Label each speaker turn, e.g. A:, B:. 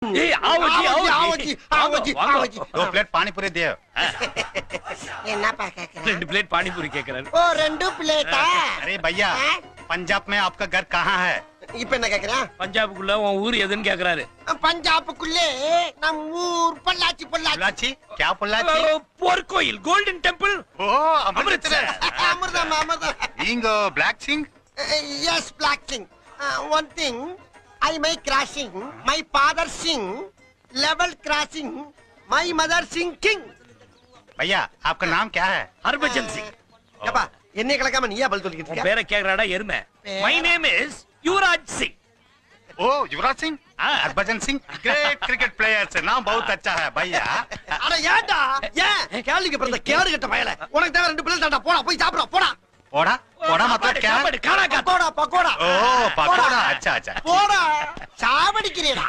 A: आओ जी आओ जी आओ जी आओ जी
B: 2 प्लेट पानी पूरी दियो
A: என்னப்பா கேக்குற
C: 2 பிளேட் பானிபூரி கேக்குறாரு.
A: ஓ ரெண்டு பிளேட்டா
B: अरे भैया पंजाब में आपका घर कहाँ है
A: இப்போ என்ன கேக்குற
C: பஞ்சாபுக்குள்ள உன் ஊர் எதுன்னு கேக்குறாரு.
A: பஞ்சாபுக்குள்ளே நம் ஊர் பொள்ளாச்சி பொள்ளாச்சி
B: पुल्लाची क्या पुल्लाची
C: போர்க்கோயில் கோல்டன் டெம்பிள்.
B: ओ अमृतसर
A: அமிர்தம் அமிர்தம்
B: इंगो black Singh
A: yes black king one thing I may crashing my father sing level crashing my mother sing king
B: भैया आपका नाम क्या है
C: ஹர்பஜன் சிங்.
A: ஏப்பா என்னைய கலக்காம நீயா பதில் சொல்லிக்கிட்டு
C: உன்
A: இருக்க
C: பேரை கேக்குறாடா எருமை. My name is Yuvraj Singh.
B: ओ Yuvraj Singh Harbhajan Singh great cricket player से नाम बहुत अच्छा है भैया
A: அட ஏன்டா ஏன் கேள்விக்கு பிறந்த கேடு கட்ட பயல உனக்கு தேவை ரெண்டு பிள்ளை தான்டா போடா போய் சாப்பிடு போடா
B: पोड़ा पोड़ा मतलब क्या है
C: காணா
A: பக்கோடா பக்கோடா
B: ओ पकोड़ा अच्छा अच्छा
A: போடா சாவடிக்கிறீடா